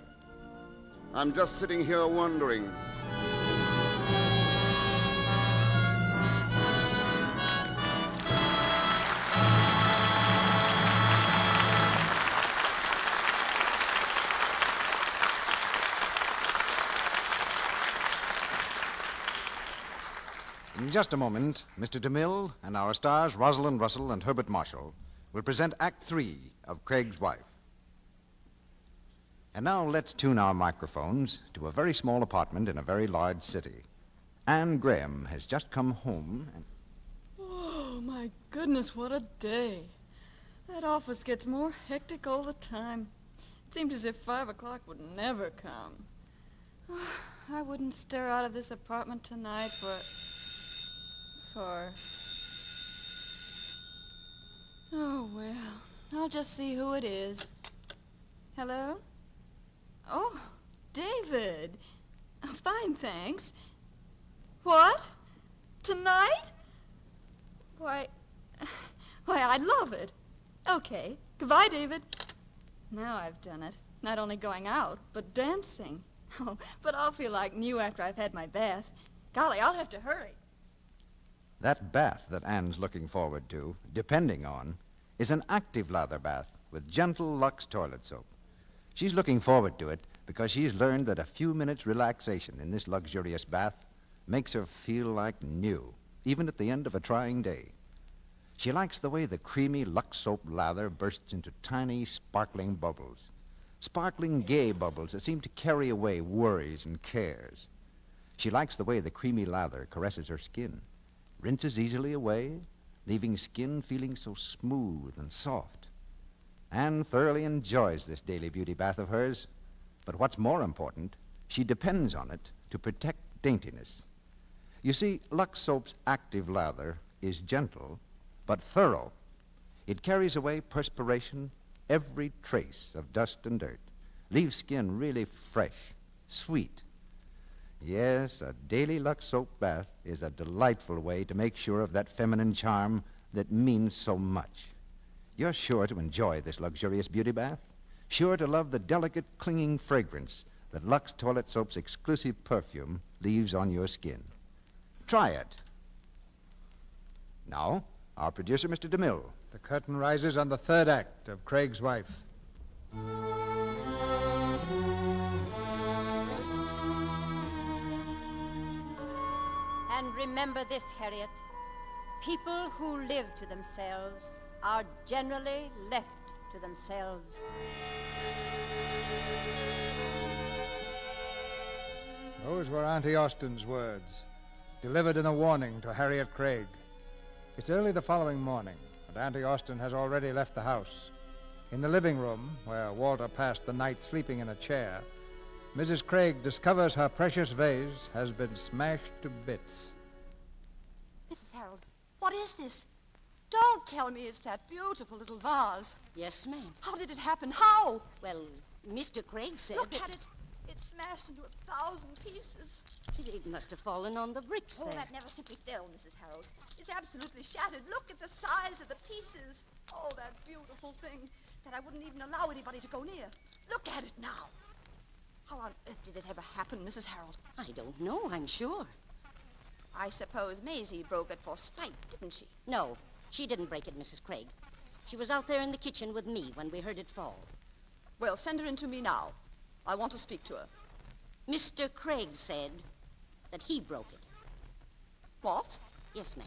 I'm just sitting here wondering. In just a moment, Mr. DeMille and our stars Rosalind Russell and Herbert Marshall will present Act 3 of Craig's Wife. And now let's tune our microphones to a very small apartment in a very large city. Anne Graham has just come home and... Oh, my goodness, what a day. That office gets more hectic all the time. It seems as if 5 o'clock would never come. I wouldn't stir out of this apartment tonight for... Oh, well, I'll just see who it is. Hello? Oh, David. Fine, thanks. What? Tonight? Why, I'd love it. Okay. Goodbye, David. Now I've done it. Not only going out, but dancing. Oh, but I'll feel like new after I've had my bath. Golly, I'll have to hurry. That bath that Anne's looking forward to, depending on, is an active lather bath with gentle Lux toilet soap. She's looking forward to it because she's learned that a few minutes relaxation in this luxurious bath makes her feel like new, even at the end of a trying day. She likes the way the creamy Lux soap lather bursts into tiny, sparkling bubbles. Sparkling, gay bubbles that seem to carry away worries and cares. She likes the way the creamy lather caresses her skin, rinses easily away, leaving skin feeling so smooth and soft. Anne thoroughly enjoys this daily beauty bath of hers, but what's more important, she depends on it to protect daintiness. You see, Lux Soap's active lather is gentle, but thorough. It carries away perspiration, every trace of dust and dirt, leaves skin really fresh, sweet. Yes, a daily Lux Soap bath is a delightful way to make sure of that feminine charm that means so much. You're sure to enjoy this luxurious beauty bath, sure to love the delicate, clinging fragrance that Lux Toilet Soap's exclusive perfume leaves on your skin. Try it. Now, our producer, Mr. DeMille. The curtain rises on the third act of Craig's Wife. And remember this, Harriet. People who live to themselves are generally left to themselves. Those were Auntie Austen's words, delivered in a warning to Harriet Craig. It's early the following morning, and Auntie Austen has already left the house. In the living room, where Walter passed the night sleeping in a chair, Mrs. Craig discovers her precious vase has been smashed to bits. Mrs. Harold, what is this? Don't tell me it's that beautiful little vase. Yes, ma'am. How did it happen? How? Well, Mr. Craig said... Look at it. It's smashed into 1,000 pieces. It must have fallen on the bricks there. That never simply fell, Mrs. Harold. It's absolutely shattered. Look at the size of the pieces. Oh, that beautiful thing that I wouldn't even allow anybody to go near. Look at it now. How on earth did it ever happen, Mrs. Harold? I don't know, I'm sure. I suppose Maisie broke it for spite, didn't she? No, she didn't break it, Mrs. Craig. She was out there in the kitchen with me when we heard it fall. Well, send her in to me now. I want to speak to her. Mr. Craig said that he broke it. What? Yes, ma'am.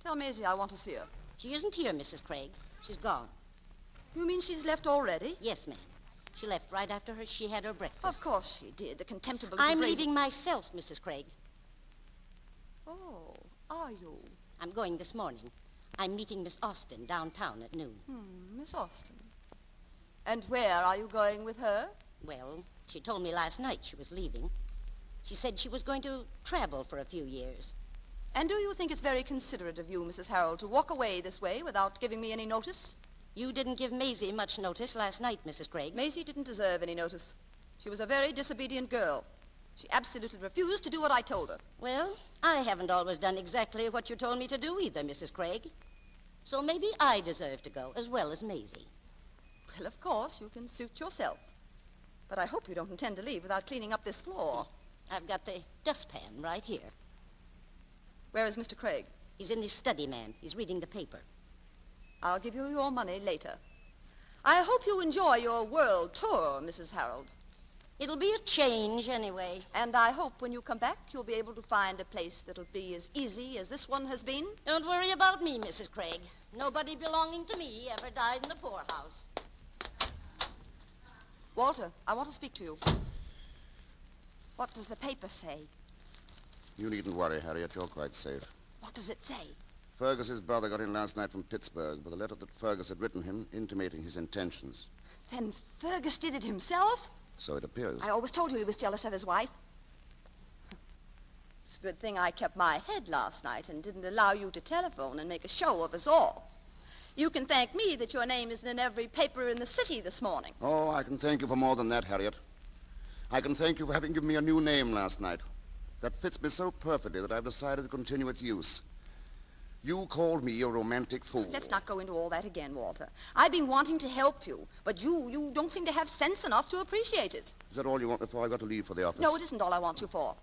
Tell Maisie I want to see her. She isn't here, Mrs. Craig. She's gone. You mean she's left already? Yes, ma'am. She left right after she had her breakfast. Of course she did. The contemptible little I'm brazen... leaving myself, Mrs. Craig. Oh, are you? I'm going this morning. I'm meeting Miss Austen downtown at noon. Miss Austen. And where are you going with her? Well, she told me last night she was leaving. She said she was going to travel for a few years. And do you think it's very considerate of you, Mrs. Harold, to walk away this way without giving me any notice? You didn't give Maisie much notice last night, Mrs. Craig. Maisie didn't deserve any notice. She was a very disobedient girl. She absolutely refused to do what I told her. Well, I haven't always done exactly what you told me to do either, Mrs. Craig. So maybe I deserve to go, as well as Maisie. Well, of course, you can suit yourself. But I hope you don't intend to leave without cleaning up this floor. I've got the dustpan right here. Where is Mr. Craig? He's in his study, ma'am. He's reading the paper. I'll give you your money later. I hope you enjoy your world tour, Mrs. Harold. It'll be a change anyway. And I hope when you come back, you'll be able to find a place that'll be as easy as this one has been. Don't worry about me, Mrs. Craig. Nobody belonging to me ever died in the poorhouse. Walter, I want to speak to you. What does the paper say? You needn't worry, Harriet. You're quite safe. What does it say? Fergus's brother got in last night from Pittsburgh with a letter that Fergus had written him intimating his intentions. Then Fergus did it himself? So it appears. I always told you he was jealous of his wife. It's a good thing I kept my head last night and didn't allow you to telephone and make a show of us all. You can thank me that your name isn't in every paper in the city this morning. Oh, I can thank you for more than that, Harriet. I can thank you for having given me a new name last night. That fits me so perfectly that I've decided to continue its use. You called me a romantic fool. Let's not go into all that again, Walter. I've been wanting to help you, but you don't seem to have sense enough to appreciate it. Is that all you want before I got to leave for the office? No, it isn't all I want you for.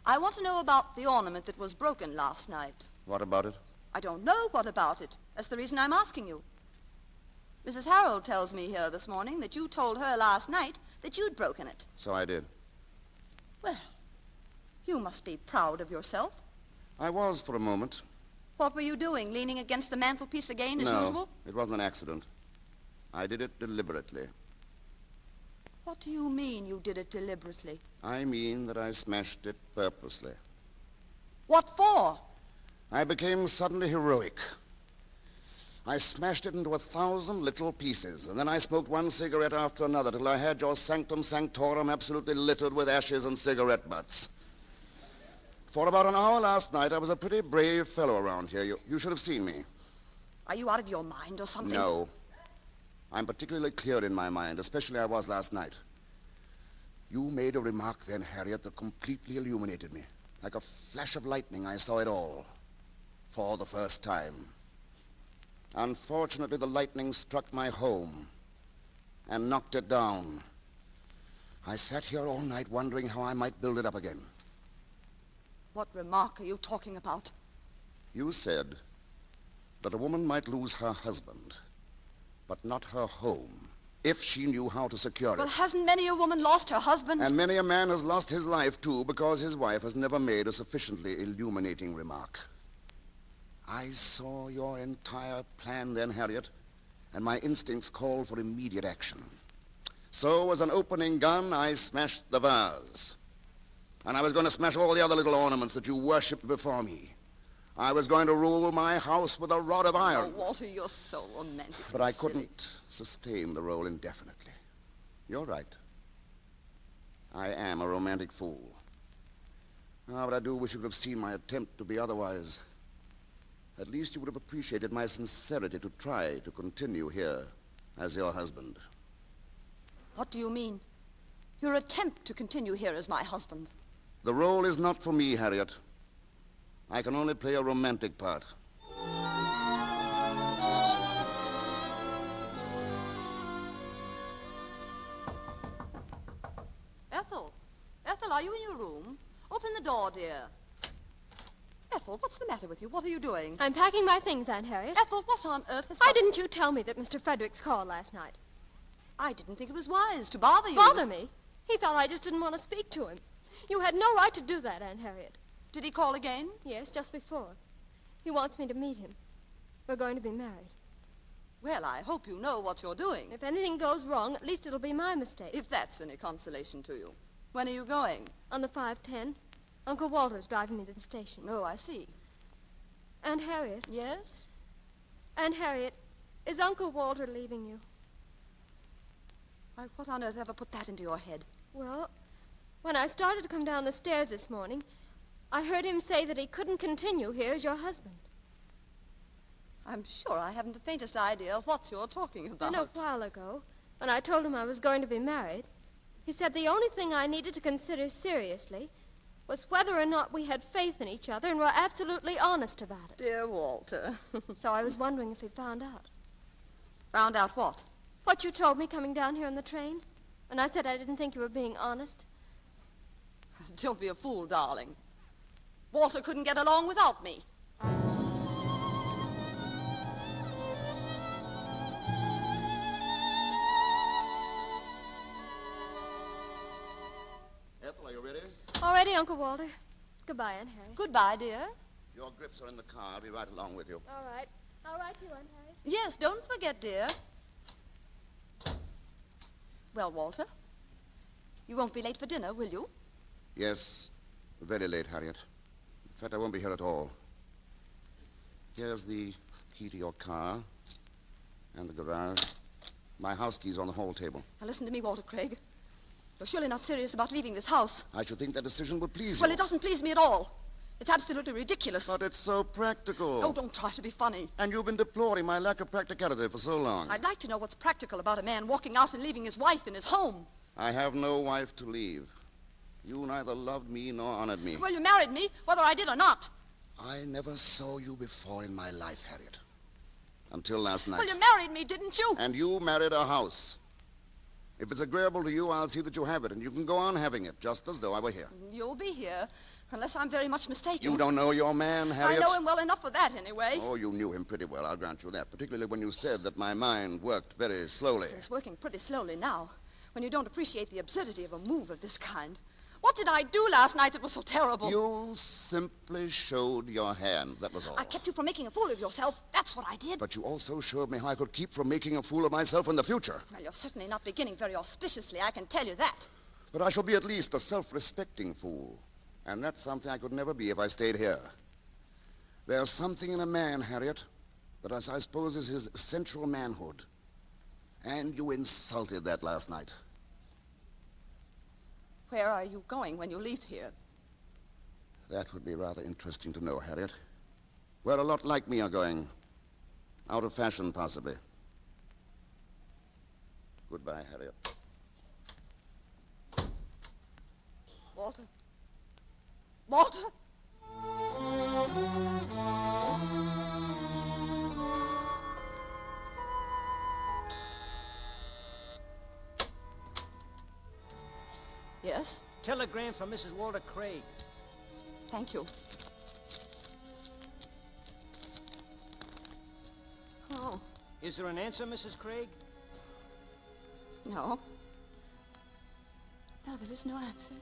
I want to know about the ornament that was broken last night. What about it? I don't know what about it. That's the reason I'm asking you. Mrs. Harold tells me here this morning that you told her last night that you'd broken it. So I did. Well, you must be proud of yourself. I was for a moment. What were you doing, leaning against the mantelpiece again as usual? No, it wasn't an accident. I did it deliberately. What do you mean you did it deliberately? I mean that I smashed it purposely. What for? I became suddenly heroic. I smashed it into 1,000 little pieces, and then I smoked one cigarette after another till I had your sanctum sanctorum absolutely littered with ashes and cigarette butts. For about an hour last night, I was a pretty brave fellow around here. You should have seen me. Are you out of your mind or something? No. I'm particularly clear in my mind, especially I was last night. You made a remark then, Harriet, that completely illuminated me. Like a flash of lightning, I saw it all. For the first time. Unfortunately, the lightning struck my home and knocked it down. I sat here all night wondering how I might build it up again. What remark are you talking about? You said that a woman might lose her husband, but not her home, if she knew how to secure it. Well, hasn't many a woman lost her husband? And many a man has lost his life, too, because his wife has never made a sufficiently illuminating remark. I saw your entire plan then, Harriet, and my instincts called for immediate action. So, as an opening gun, I smashed the vase. And I was going to smash all the other little ornaments that you worshipped before me. I was going to rule my house with a rod of iron. Oh, Walter, you're so romantic. But I couldn't sustain the role indefinitely. You're right. I am a romantic fool. But I do wish you could have seen my attempt to be otherwise. At least you would have appreciated my sincerity to try to continue here as your husband. What do you mean? Your attempt to continue here as my husband? The role is not for me, Harriet. I can only play a romantic part. Ethel! Ethel, are you in your room? Open the door, dear. Ethel, what's the matter with you? What are you doing? I'm packing my things, Aunt Harriet. Ethel, what on earth has... Why didn't you tell me that Mr. Fredericks called last night? I didn't think it was wise to bother you. Bother me? He thought I just didn't want to speak to him. You had no right to do that, Aunt Harriet. Did he call again? Yes, just before. He wants me to meet him. We're going to be married. Well, I hope you know what you're doing. If anything goes wrong, at least it'll be my mistake. If that's any consolation to you. When are you going? On the 5:10. Uncle Walter's driving me to the station. Oh, I see. Aunt Harriet? Yes? Aunt Harriet, is Uncle Walter leaving you? Why, what on earth ever put that into your head? Well, when I started to come down the stairs this morning, I heard him say that he couldn't continue here as your husband. I'm sure I haven't the faintest idea what you're talking about. And a while ago, when I told him I was going to be married, he said the only thing I needed to consider seriously was whether or not we had faith in each other and were absolutely honest about it. Dear Walter. So I was wondering if he found out. Found out what? What you told me coming down here on the train. And I said I didn't think you were being honest. Don't be a fool, darling. Walter couldn't get along without me. Ethel, are you ready? All ready, Uncle Walter. Goodbye, Aunt Harriet. Goodbye, dear. Your grips are in the car. I'll be right along with you. All right. I'll write to you, Aunt Harriet. Yes, don't forget, dear. Well, Walter, you won't be late for dinner, will you? Yes, very late, Harriet. In fact, I won't be here at all. Here's the key to your car and the garage. My house key's on the hall table. Now listen to me, Walter Craig. You're surely not serious about leaving this house. I should think that decision would please you. Well, it doesn't please me at all. It's absolutely ridiculous. But it's so practical. Oh, don't try to be funny. And you've been deploring my lack of practicality for so long. I'd like to know what's practical about a man walking out and leaving his wife in his home. I have no wife to leave. You neither loved me nor honored me. Well, you married me, whether I did or not. I never saw you before in my life, Harriet. Until last night. Well, you married me, didn't you? And you married a house. If it's agreeable to you, I'll see that you have it, and you can go on having it, just as though I were here. You'll be here, unless I'm very much mistaken. You don't know your man, Harriet? I know him well enough for that, anyway. Oh, you knew him pretty well, I'll grant you that, particularly when you said that my mind worked very slowly. It's working pretty slowly now, when you don't appreciate the absurdity of a move of this kind. What did I do last night that was so terrible? You simply showed your hand, that was all. I kept you from making a fool of yourself. That's what I did. But you also showed me how I could keep from making a fool of myself in the future. Well, you're certainly not beginning very auspiciously, I can tell you that. But I shall be at least a self-respecting fool. And that's something I could never be if I stayed here. There's something in a man, Harriet, that I suppose is his essential manhood. And you insulted that last night. Where are you going when you leave here? That would be rather interesting to know, Harriet. Where a lot like me are going. Out of fashion, possibly. Goodbye, Harriet. Walter? Walter? Yes? Telegram from Mrs. Walter Craig. Thank you. Oh. Is there an answer, Mrs. Craig? No. No, there is no answer.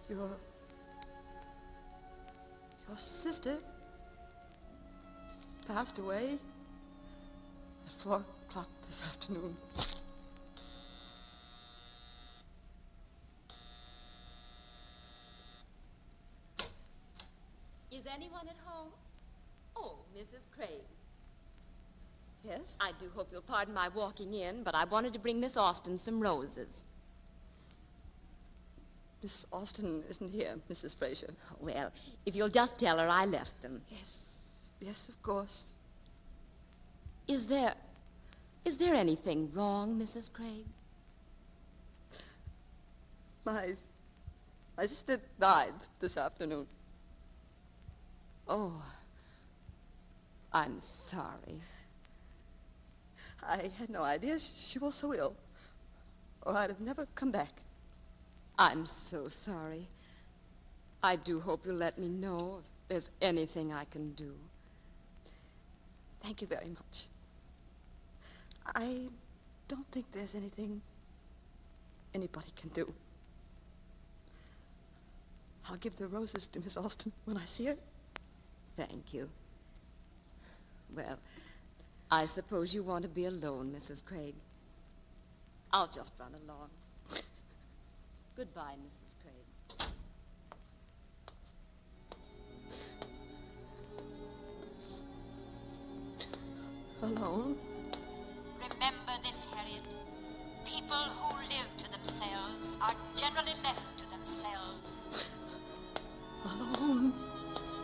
Your sister passed away at 4 o'clock this afternoon. Mrs. Craig. Yes? I do hope you'll pardon my walking in, but I wanted to bring Miss Austen some roses. Miss Austen isn't here, Mrs. Fraser. Well, if you'll just tell her I left them. Yes, of course. Is there anything wrong, Mrs. Craig? My sister died this afternoon. Oh, I'm sorry. I had no idea she was so ill, or I'd have never come back. I'm so sorry. I do hope you'll let me know if there's anything I can do. Thank you very much. I don't think there's anything anybody can do. I'll give the roses to Miss Austen when I see her. Thank you. Well, I suppose you want to be alone, Mrs. Craig. I'll just run along. Goodbye, Mrs. Craig. Alone? Remember this, Harriet. People who live to themselves are generally left to themselves. Alone?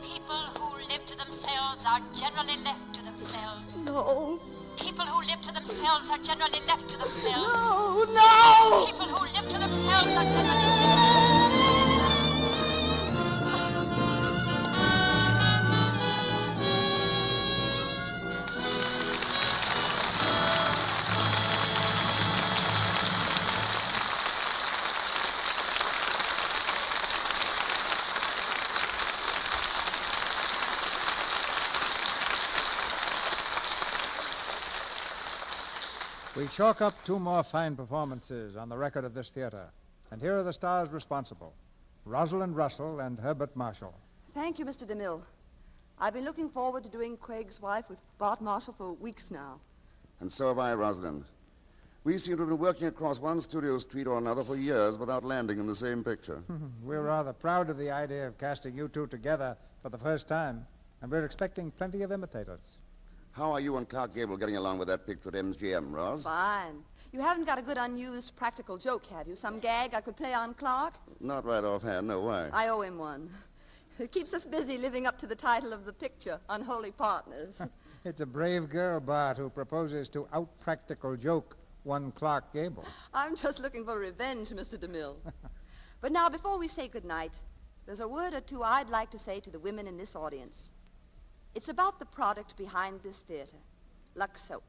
People who live to themselves are generally left to themselves. No. People who live to themselves are generally left to themselves. No! People who live to themselves are generally left to themselves. We chalk up 2 more fine performances on the record of this theater. And here are the stars responsible: Rosalind Russell and Herbert Marshall. Thank you, Mr. DeMille. I've been looking forward to doing Craig's Wife with Bart Marshall for weeks now. And so have I, Rosalind. We seem to have been working across one studio street or another for years without landing in the same picture. We're rather proud of the idea of casting you two together for the first time, and we're expecting plenty of imitators. How are you and Clark Gable getting along with that picture at MGM, Ros? Fine. You haven't got a good unused practical joke, have you? Some gag I could play on Clark? Not right offhand, no. Why? I owe him one. It keeps us busy living up to the title of the picture, Unholy Partners. It's a brave girl, Bart, who proposes to out-practical joke one Clark Gable. I'm just looking for revenge, Mr. DeMille. But now, before we say goodnight, there's a word or two I'd like to say to the women in this audience. It's about the product behind this theater, Lux Soap.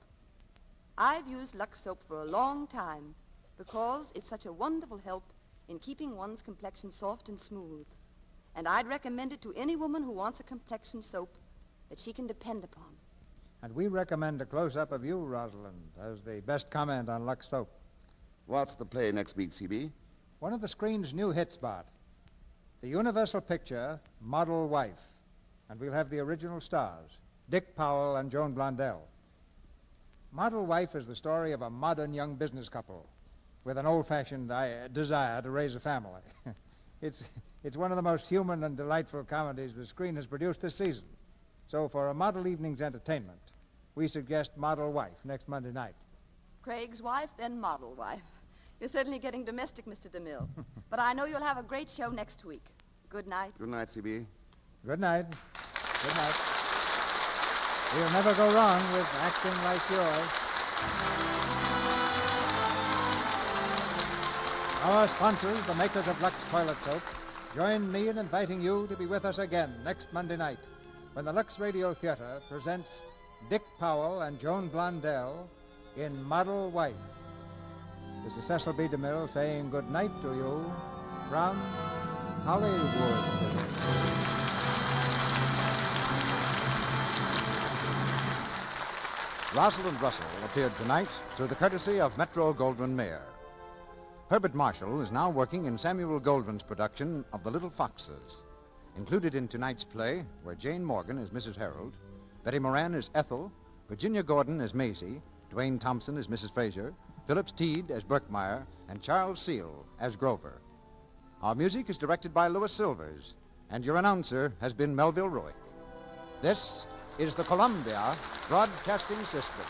I've used Lux Soap for a long time because it's such a wonderful help in keeping one's complexion soft and smooth. And I'd recommend it to any woman who wants a complexion soap that she can depend upon. And we recommend a close-up of you, Rosalind, as the best comment on Lux Soap. What's the play next week, CB? One of the screen's new hits, Bart. The Universal picture, Model Wife. And we'll have the original stars, Dick Powell and Joan Blondell. Model Wife is the story of a modern young business couple with an old-fashioned desire to raise a family. It's one of the most human and delightful comedies the screen has produced this season. So for a model evening's entertainment, we suggest Model Wife next Monday night. Craig's Wife, then Model Wife. You're certainly getting domestic, Mr. DeMille. But I know you'll have a great show next week. Good night. Good night, CB. Good night. Good night. We'll never go wrong with acting like yours. Our sponsors, the makers of Lux Toilet Soap, join me in inviting you to be with us again next Monday night when the Lux Radio Theater presents Dick Powell and Joan Blondell in Model Wife. This is Cecil B. DeMille saying good night to you from Hollywood. Rosalind Russell appeared tonight through the courtesy of Metro-Goldwyn-Mayer. Herbert Marshall is now working in Samuel Goldwyn's production of The Little Foxes. Included in tonight's play were Jane Morgan as Mrs. Harold, Betty Moran as Ethel, Virginia Gordon as Maisie, Dwayne Thompson as Mrs. Fraser, Phillips Teed as Berkmeyer, and Charles Seal as Grover. Our music is directed by Louis Silvers, and your announcer has been Melville Ruick. This is the Columbia Broadcasting System.